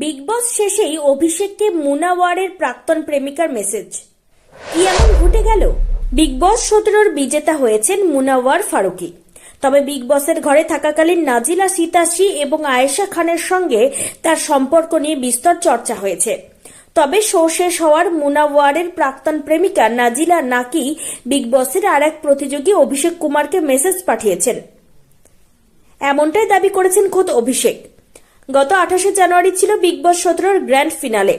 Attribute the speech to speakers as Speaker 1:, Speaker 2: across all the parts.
Speaker 1: Big বস শেষেই অভিষেককে মুনাওয়ারের প্রাক্তন প্রেমিকার মেসেজ। কি এমন ঘটে গেল? বিগ বস 17 বিজেতা হয়েছেন মুনাওয়ার ফারুকী। তবে বিগ বসের ঘরে থাকাকালীন নাজিলা সিতাশ্রী এবং আয়েশা খানের সঙ্গে তার সম্পর্ক নিয়ে বিস্তর চর্চা হয়েছে। তবে শো শেষ হওয়ার মুনাওয়ারের প্রাক্তন প্রেমিকা নাজিলা নাকি বিগ বসের আর এক প্রতিযোগী অভিষেক কুমারকে মেসেজ পাঠিয়েছেন, এমনটাই দাবি করেছেন খোদ অভিষেক। গত 28শে জানুয়ারি ছিল বিগ বস 17 গ্র্যান্ড ফিনালে,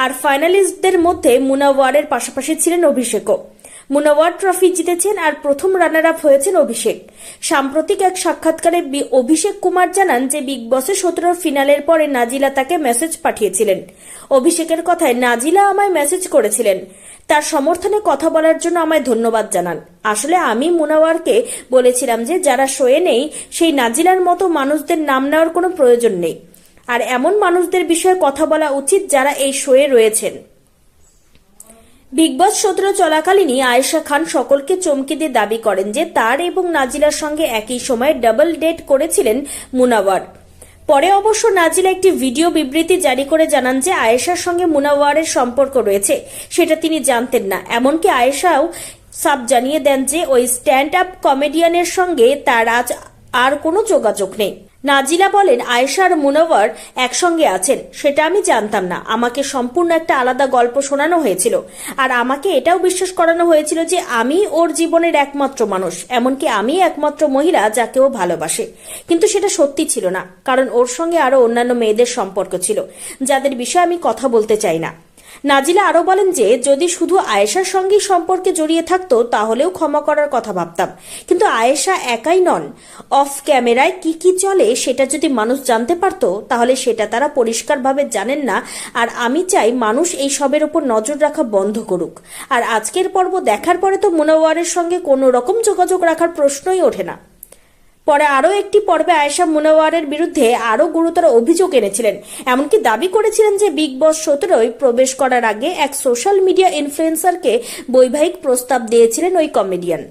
Speaker 1: আর ফাইনালিস্টদের মধ্যে মুনাওয়ারের পাশাপাশি ছিলেন অভিষেকও। মুনাওয়ার ট্রফি জিতেছেন আর প্রথম রানার আপ হয়েছেন অভিষেক। সাম্প্রতিক এক সাক্ষাৎকারে অভিষেক কুমার জানান যে বিগ বসের 17 ফিনালের পরে নাজিলা তাকে মেসেজ পাঠিয়েছিলেন। অভিষেকের কথায়, নাজিলা আমায় মেসেজ করেছিলেন, তার সমর্থনে কথা বলার জন্য আমায় ধন্যবাদ জানান। আসলে আমি মুনাওয়ারকে বলেছিলাম যে যারা শোয়ে নেই সেই নাজিলার মতো মানুষদের নাম নেওয়ার কোনো প্রয়োজন নেই, আর এমন মানুষদের বিষয়ে কথা বলা উচিত যারা এই শোয়ে রয়েছেন। বিগ বস 17 চলাকালীনই আয়েশা খান সকলকে চমকে দিয়ে দাবি করেন যে তার এবং নাজিলার সঙ্গে একই সময়ে ডাবল ডেট করেছিলেন মুনাওয়ার। পরে অবশ্য নাজিলা একটি ভিডিও বিবৃতি জারি করে জানান যে আয়েশার সঙ্গে মুনাওয়ারের সম্পর্ক রয়েছে, সেটা তিনি জানতেন না। এমনকি আয়েশাও সাফ জানিয়ে দেন যে ওই স্ট্যান্ড আপ কমেডিয়ানের সঙ্গে তার আজ আর কোনো যোগাযোগ নেই। নাজিলা বলেন, আয়েশা আর মুনাওয়ার একসঙ্গে আছেন সেটা আমি জানতাম না। আমাকে সম্পূর্ণ একটা আলাদা গল্প শোনানো হয়েছিল, আর আমাকে এটাও বিশ্বাস করানো হয়েছিল যে আমি ওর জীবনের একমাত্র মানুষ, এমনকি আমি একমাত্র মহিলা যাকে ও ভালোবাসে। কিন্তু সেটা সত্যি ছিল না, কারণ ওর সঙ্গে আরো অন্যান্য মেয়েদের সম্পর্ক ছিল যাদের বিষয়ে আমি কথা বলতে চাই না। নাজিলা আরো বলেন যে যদি শুধু আয়েশার সঙ্গেই সম্পর্কে জড়িয়ে থাকতো তাহলেও ক্ষমা করার কথা ভাবতাম, কিন্তু আয়েশা একাই নন, অফ ক্যামেরায় কি কি চলে সেটা যদি মানুষ জানতে পারতো তাহলে সেটা তারা পরিষ্কারভাবে জানেন না। আর আমি চাই মানুষ এই সবের উপর নজর রাখা বন্ধ করুক। আর আজকের পর্ব দেখার পরে তো মুনাওয়ারের সঙ্গে কোনো রকম যোগাযোগ রাখার প্রশ্নই ওঠে না। পরে আরও একটি পর্বে আয়েশা মুনাওয়ারের বিরুদ্ধে আরও গুরুতর অভিযোগ এনেছিলেন, এমনকি দাবি করেছিলেন যে বিগ বস 17 প্রবেশ করার আগে এক সোশ্যাল মিডিয়া ইনফ্লুয়েন্সারকে বৈবাহিক প্রস্তাব দিয়েছিলেন ওই কমেডিয়ান।